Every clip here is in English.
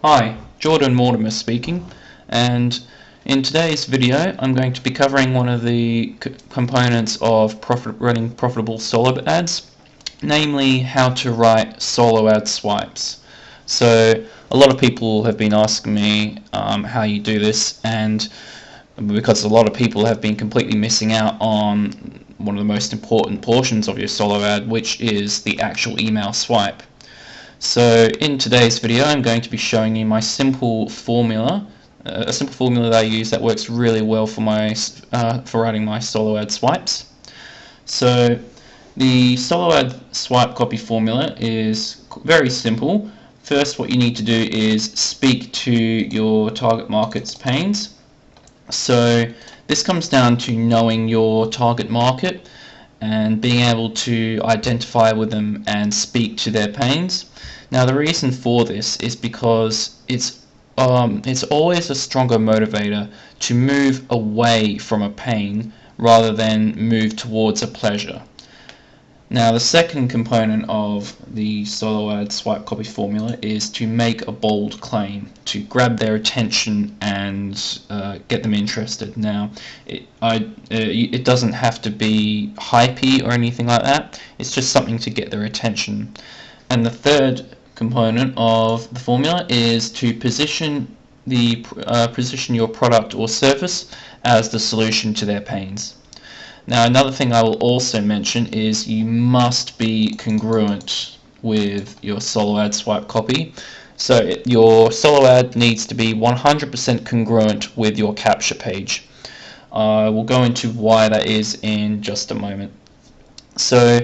Hi, Jordan Mortimer speaking, and in today's video I'm going to be covering one of the components of running profitable solo ads, namely how to write solo ad swipes. So a lot of people have been asking me how you do this, and because a lot of people have been completely missing out on one of the most important portions of your solo ad, which is the actual email swipe. So in today's video I'm going to be showing you my simple formula, a simple formula that I use that works really well for writing my solo ad swipes. So the solo ad swipe copy formula is very simple. First, what you need to do is speak to your target market's pains. So this comes down to knowing your target market and being able to identify with them and speak to their pains. Now the reason for this is because it's always a stronger motivator to move away from a pain rather than move towards a pleasure. Now the second component of the solo ad swipe copy formula is to make a bold claim, to grab their attention and get them interested. Now it doesn't have to be hypey or anything like that, it's just something to get their attention. And the third component of the formula is to position your product or service as the solution to their pains. Now another thing I will also mention is you must be congruent with your solo ad swipe copy. So your solo ad needs to be 100% congruent with your capture page. We'll go into why that is in just a moment. So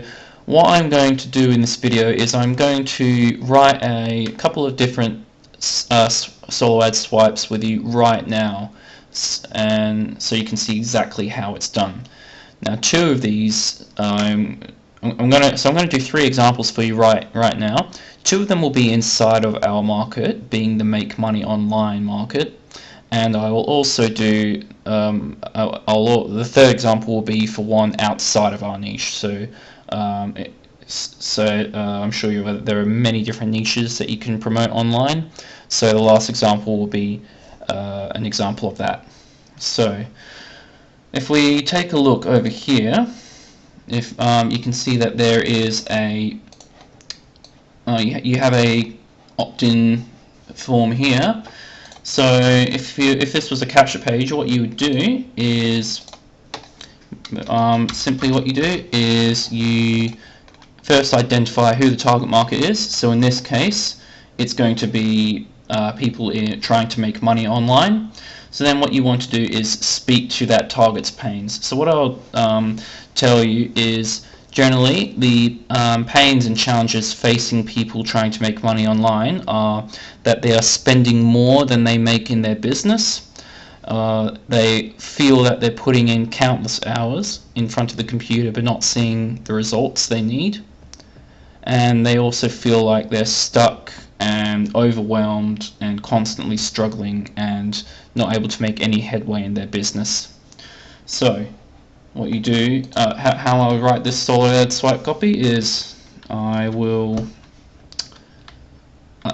what I'm going to do in this video is I'm going to write a couple of different solo ad swipes with you right now, and so you can see exactly how it's done. Now two of these I'm going to do three examples for you right now. Two of them will be inside of our market, being the make money online market, and I will also do the third example will be for one outside of our niche. So I'm sure you're aware that there are many different niches that you can promote online. So the last example will be an example of that. So if we take a look over here, if you can see that there is you have a opt-in form here. So if this was a capture page, what you would do is simply what you do is you first identify who the target market is. So in this case, it's going to be people trying to make money online. So then what you want to do is speak to that target's pains. So what I'll tell you is generally the pains and challenges facing people trying to make money online are that they are spending more than they make in their business. They feel that they're putting in countless hours in front of the computer but not seeing the results they need. And they also feel like they're stuck and overwhelmed and constantly struggling and not able to make any headway in their business. So what you do, how I write this solo ad swipe copy is I will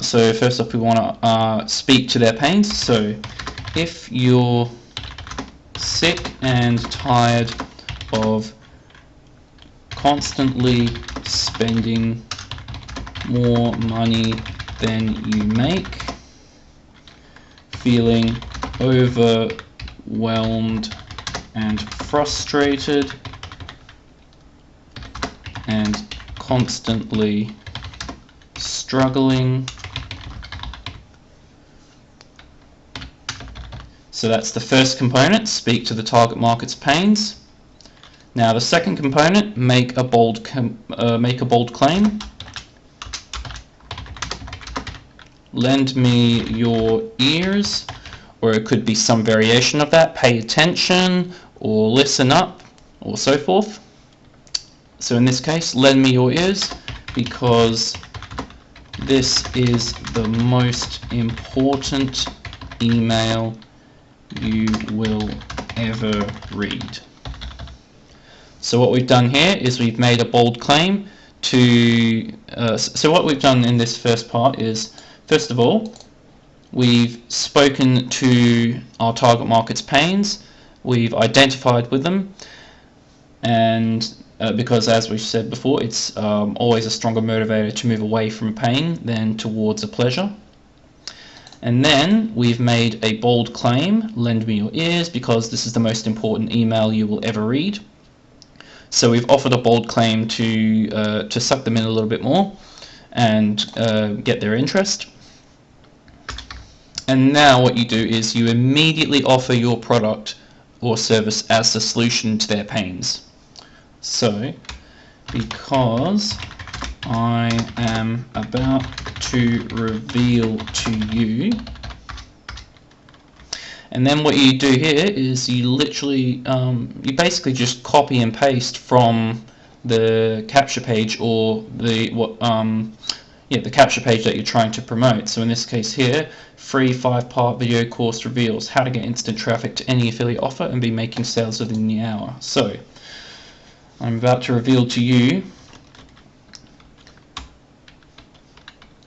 so first off we want to speak to their pains. So if you're sick and tired of constantly spending more money than you make, feeling overwhelmed and frustrated, and constantly struggling. So that's the first component, speak to the target market's pains. Now the second component, make a bold claim. Lend me your ears, or it could be some variation of that, pay attention, or listen up, or so forth. So in this case, lend me your ears, because this is the most important email you will ever read. So what we've done here is we've made a bold claim to so what we've done in this first part is, first of all, we've spoken to our target market's pains, we've identified with them, and because, as we've said before, it's always a stronger motivator to move away from a pain than towards a pleasure. And then we've made a bold claim: lend me your ears, because this is the most important email you will ever read. So we've offered a bold claim to suck them in a little bit more and get their interest. And now what you do is you immediately offer your product or service as the solution to their pains. So, because I am about to reveal to you, and then what you do here is you literally, you basically just copy and paste from the capture page, or the capture page that you're trying to promote. So in this case here, free 5-part video course reveals how to get instant traffic to any affiliate offer and be making sales within the hour. So I'm about to reveal to you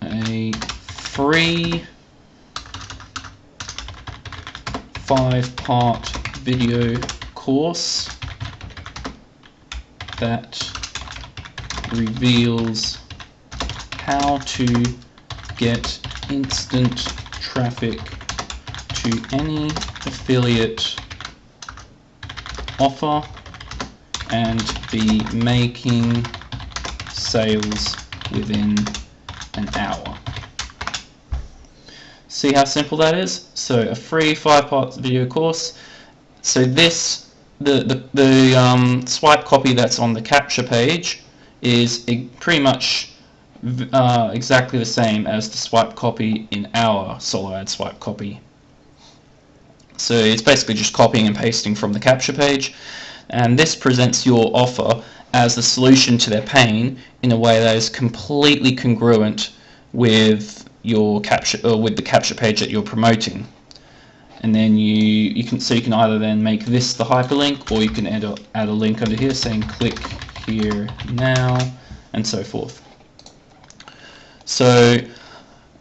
a free 5-part video course that reveals how to get instant traffic to any affiliate offer and be making sales within an hour. See how simple that is? So a free 5-part video course. So this, the swipe copy that's on the capture page is pretty much exactly the same as the swipe copy in our solo ad swipe copy. So it's basically just copying and pasting from the capture page, and this presents your offer as the solution to their pain in a way that is completely congruent with your capture, or with the capture page that you're promoting. And then you can either then make this the hyperlink, or you can add a link under here saying click here now, and so forth. So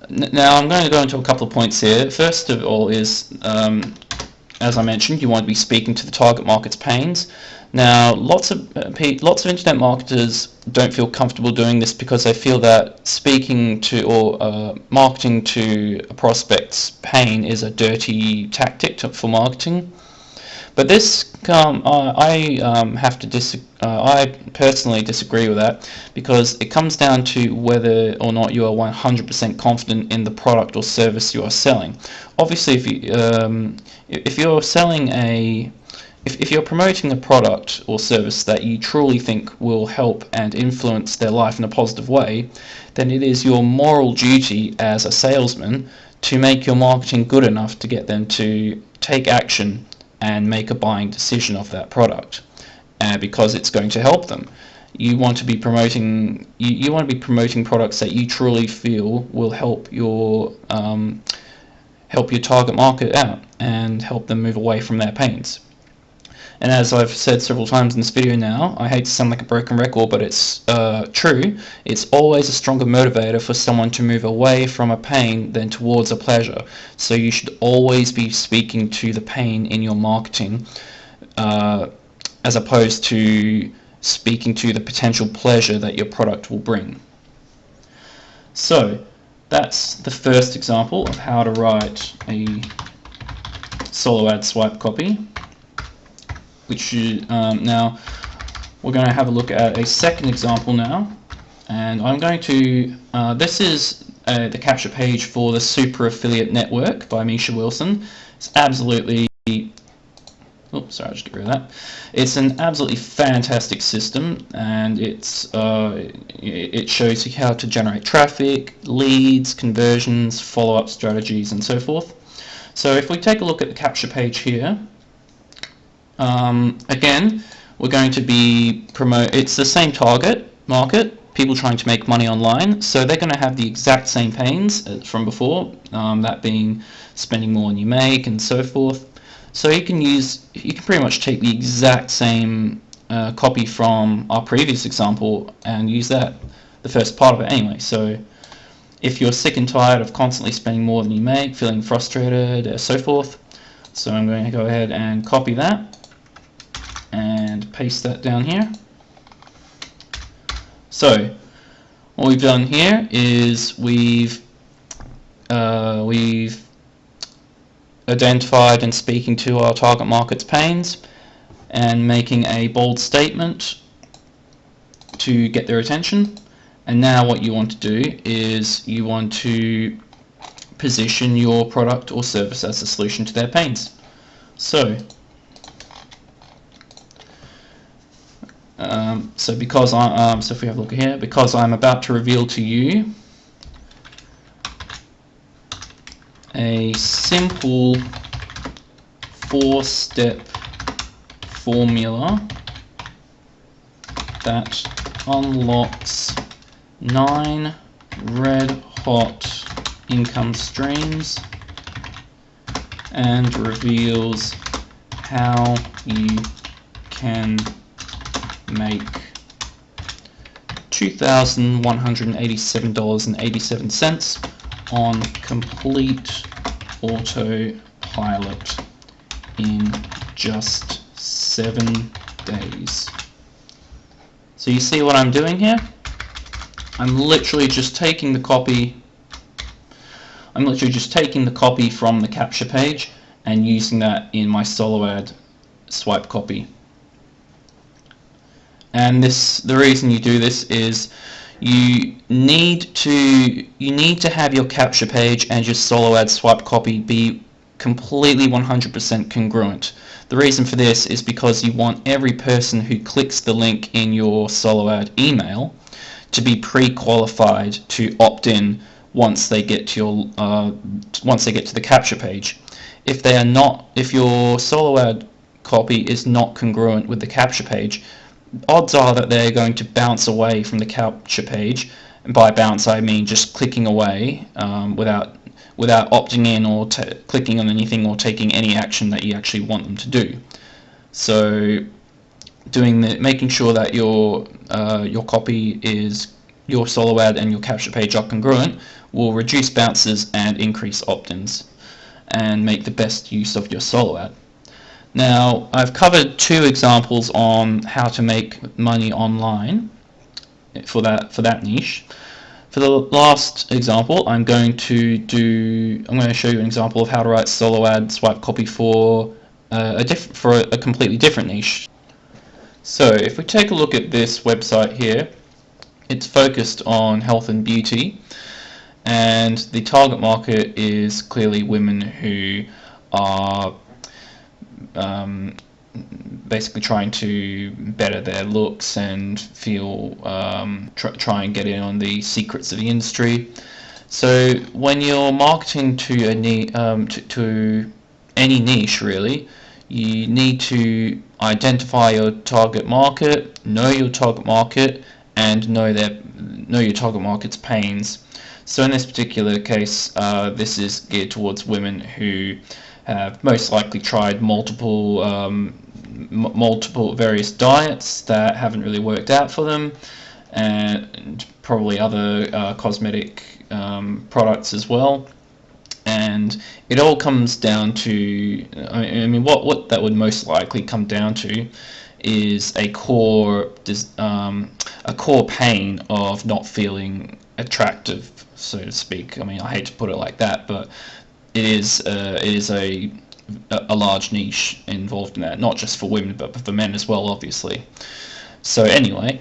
now I'm going to go into a couple of points here. First of all is, as I mentioned, you want to be speaking to the target market's pains. Now, lots of internet marketers don't feel comfortable doing this because they feel that speaking to or marketing to a prospect's pain is a dirty tactic for marketing. But this, I personally disagree with that, because it comes down to whether or not you are 100% confident in the product or service you are selling. Obviously, if you're selling if you're promoting a product or service that you truly think will help and influence their life in a positive way, then it is your moral duty as a salesman to make your marketing good enough to get them to take action and make a buying decision of that product, because it's going to help them. You want to be promoting products that you truly feel will help your target market out and help them move away from their pains. And as I've said several times in this video now, I hate to sound like a broken record, but it's true. It's always a stronger motivator for someone to move away from a pain than towards a pleasure. So you should always be speaking to the pain in your marketing, as opposed to speaking to the potential pleasure that your product will bring. So that's the first example of how to write a solo ad swipe copy. Now we're going to have a look at a second example now, and I'm going to this is the capture page for the Super Affiliate Network by Misha Wilson. It's absolutely, oops, sorry, I'll just get rid of that. It's an absolutely fantastic system, and it shows you how to generate traffic, leads, conversions, follow-up strategies, and so forth. So if we take a look at the capture page here, again, we're going to be it's the same target market, people trying to make money online, so they're going to have the exact same pains as from before, that being spending more than you make and so forth. So you can pretty much take the exact same copy from our previous example and use that, the first part of it anyway. So if you're sick and tired of constantly spending more than you make, feeling frustrated, so forth. So I'm going to go ahead and copy that and paste that down here. So what we've done here is we've identified and speaking to our target market's pains and making a bold statement to get their attention. And now what you want to do is you want to position your product or service as a solution to their pains. So because so if we have a look here, because I'm about to reveal to you a simple 4-step formula that unlocks 9 red-hot income streams and reveals how you can make $2,187.87 on complete autopilot in just 7 days. So you see what I'm doing here? I'm literally just taking the copy from the capture page and using that in my solo ad swipe copy. And the reason you do this is you need to have your capture page and your solo ad swipe copy be completely 100% congruent. The reason for this is because you want every person who clicks the link in your solo ad email to be pre-qualified to opt in once they get to your the capture page. If your solo ad copy is not congruent with the capture page, odds are that they're going to bounce away from the capture page. And by bounce I mean just clicking away without opting in or clicking on anything or taking any action that you actually want them to do. So making sure that your copy is your solo ad and your capture page are congruent will reduce bounces and increase opt-ins and make the best use of your solo ad. Now, I've covered 2 examples on how to make money online for that niche. For the last example, I'm going to show you an example of how to write solo ad swipe copy for a completely different niche. So, if we take a look at this website here, it's focused on health and beauty, and the target market is clearly women who are basically trying to better their looks and feel try and get in on the secrets of the industry. So when you're marketing to any niche really, you need to identify your target market, know your target market, and know your target market's pains. So in this particular case, this is geared towards women who have most likely tried multiple various diets that haven't really worked out for them, and probably other cosmetic products as well. And it all comes down to, I mean, what that would most likely come down to is a core pain of not feeling attractive, so to speak. I mean, I hate to put it like that, but it is a large niche involved in that, not just for women but for men as well, obviously. So anyway,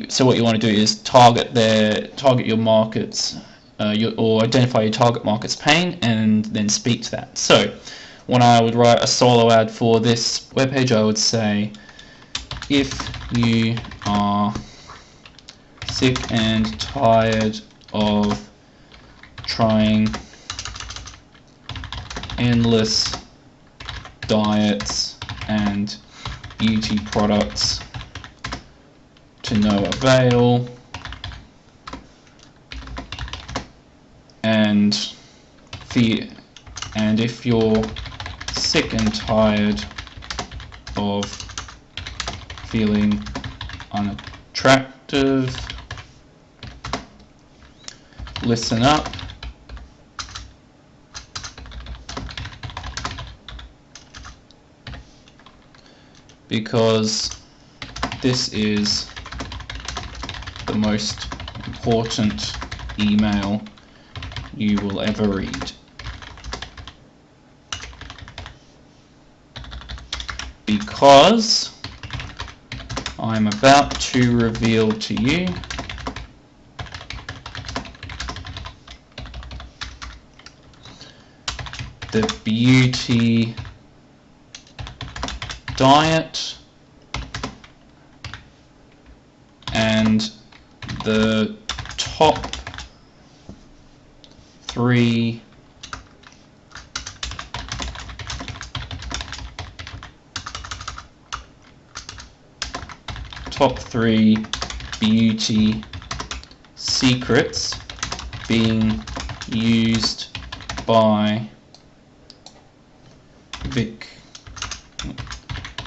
so what you want to do is target your markets, or identify your target market's pain, and then speak to that. So when I would write a solo ad for this webpage, I would say, if you are sick and tired of trying endless diets and beauty products to no avail, and if you're sick and tired of feeling unattractive listen up. Because this is the most important email you will ever read. Because I'm about to reveal to you the beauty diet and the top 3 beauty secrets being used by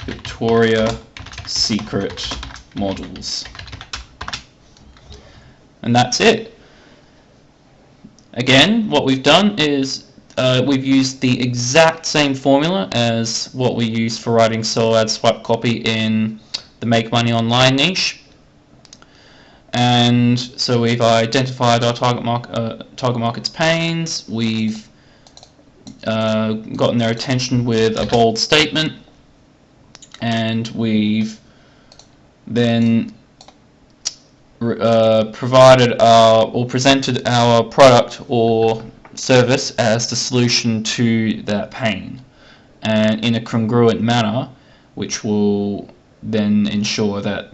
Victoria's Secret models. And that's it. Again, what we've done is we've used the exact same formula as what we used for writing solo ad swipe copy in the Make Money Online niche. And so we've identified our target market's pains. We've gotten their attention with a bold statement, and we've then provided or presented our product or service as the solution to that pain, and in a congruent manner, which will then ensure that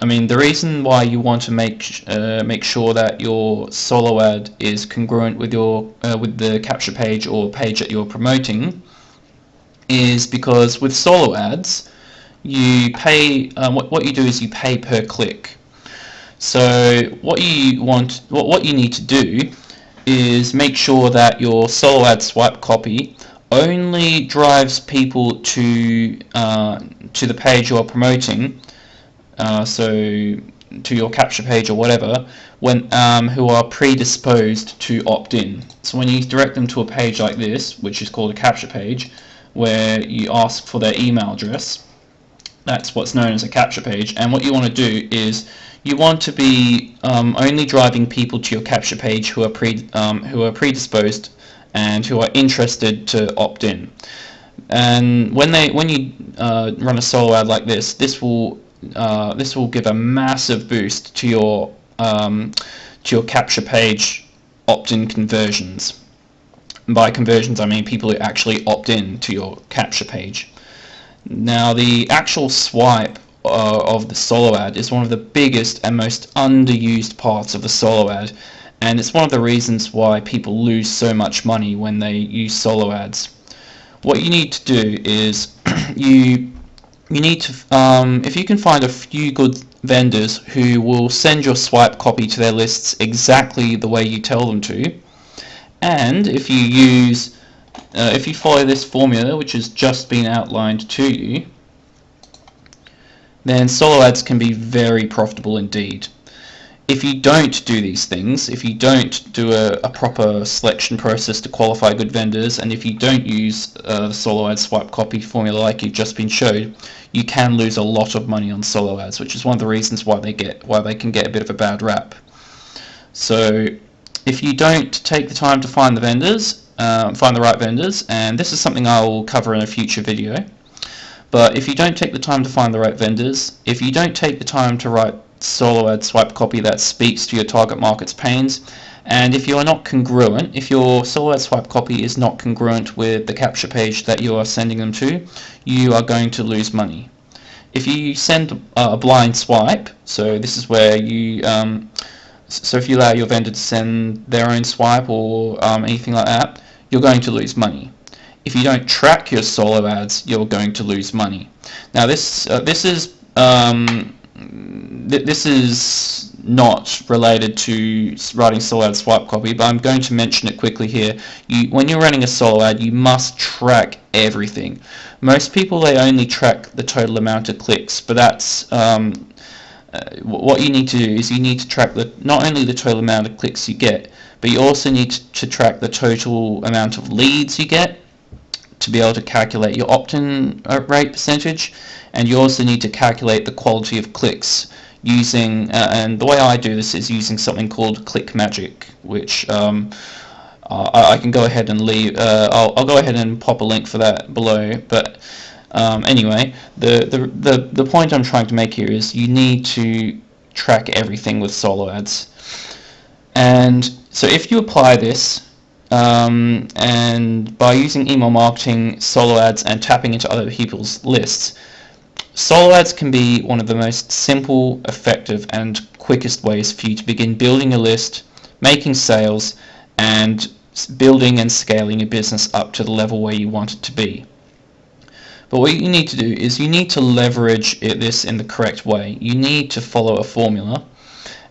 the reason why you want to make sure that your solo ad is congruent with your with the capture page or page that you're promoting is because with solo ads you pay what you do is you pay per click. So what you need to do is make sure that your solo ad swipe copy only drives people to the page you're promoting, so to your capture page or whatever, when who are predisposed to opt in. So when you direct them to a page like this, which is called a capture page, where you ask for their email address, that's what's known as a capture page. And what you want to do is you want to be only driving people to your capture page who are predisposed and who are interested to opt in. And when you run a solo ad like this, this will give a massive boost to your capture page opt-in conversions. And by conversions, I mean people who actually opt in to your capture page. Now, the actual swipe of the solo ad is one of the biggest and most underused parts of the solo ad, and it's one of the reasons why people lose so much money when they use solo ads. What you need to do is you need to, if you can find a few good vendors who will send your swipe copy to their lists exactly the way you tell them to, and if you follow this formula, which has just been outlined to you, then solo ads can be very profitable indeed. If you don't do these things, if you don't do a proper selection process to qualify good vendors, and if you don't use the solo ad swipe copy formula like you've just been showed, you can lose a lot of money on solo ads, which is one of the reasons why they can get a bit of a bad rap. So if you don't take the time to find the vendors, find the right vendors, and this is something I will cover in a future video, but if you don't take the time to find the right vendors, if you don't take the time to write solo ad swipe copy that speaks to your target market's pains, and if you are not congruent, if your solo ad swipe copy is not congruent with the capture page that you are sending them to, you are going to lose money. If you send a blind swipe, so this is where you so if you allow your vendor to send their own swipe or anything like that, you're going to lose money. If you don't track your solo ads, you're going to lose money. Now this is not related to writing solo ad swipe copy, but I'm going to mention it quickly here. When you're running a solo ad, you must track everything. Most people, they only track the total amount of clicks, but that's what you need to do is you need to track not only the total amount of clicks you get, but you also need to track the total amount of leads you get to be able to calculate your opt-in rate percentage, and you also need to calculate the quality of clicks using, and the way I do this is using something called Click Magic, which I can go ahead and leave. I'll go ahead and pop a link for that below. But anyway, the point I'm trying to make here is you need to track everything with solo ads. And so if you apply this, and by using email marketing, solo ads, and tapping into other people's lists, solo ads can be one of the most simple, effective, and quickest ways for you to begin building a list, making sales, and building and scaling your business up to the level where you want it to be. But what you need to do is you need to leverage this in the correct way. You need to follow a formula,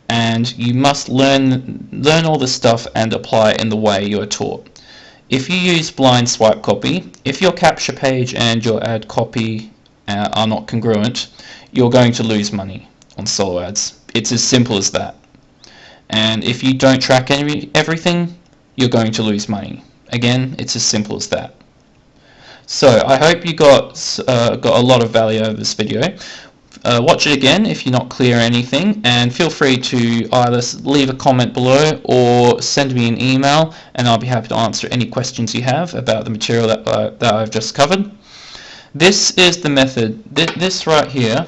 and you must learn all this stuff and apply it in the way you are taught. If you use blind swipe copy, if your capture page and your ad copy are not congruent, you're going to lose money on solo ads. It's as simple as that. And if you don't track everything, you're going to lose money. Again, it's as simple as that. So I hope you got a lot of value out of this video. Watch it again if you're not clear on anything, and feel free to either leave a comment below or send me an email, and I'll be happy to answer any questions you have about the material that I've just covered. This is the method. This right here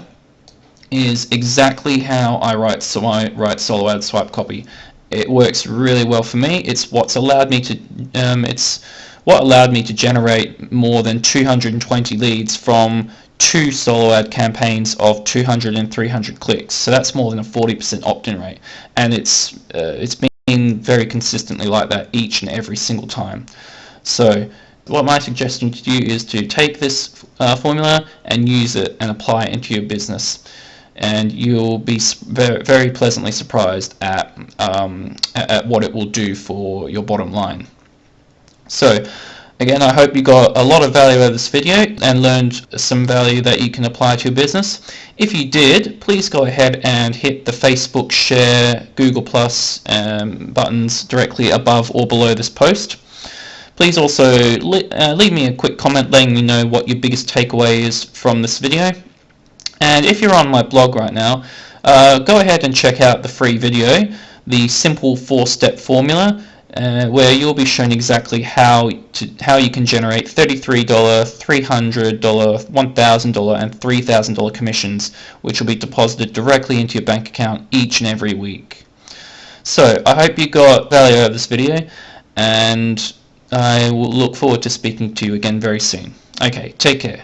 is exactly how I write solo ad swipe copy. It works really well for me. It's what allowed me to generate more than 220 leads from 2 solo ad campaigns of 200 and 300 clicks. So that's more than a 40% opt-in rate, and it's been very consistently like that each and every single time. So what my suggestion to you is to take this formula and use it and apply it into your business, and you'll be very, very pleasantly surprised at what it will do for your bottom line. So again, I hope you got a lot of value out of this video and learned some value that you can apply to your business. If you did, please go ahead and hit the Facebook, share, Google Plus buttons directly above or below this post. Please also leave me a quick comment letting me know what your biggest takeaway is from this video. And if you're on my blog right now, go ahead and check out the free video, the simple 4-step formula, where you'll be shown exactly how you can generate $33, $300, $1,000, and $3,000 commissions, which will be deposited directly into your bank account each and every week. So I hope you got value out of this video, and I will look forward to speaking to you again very soon. Okay, take care.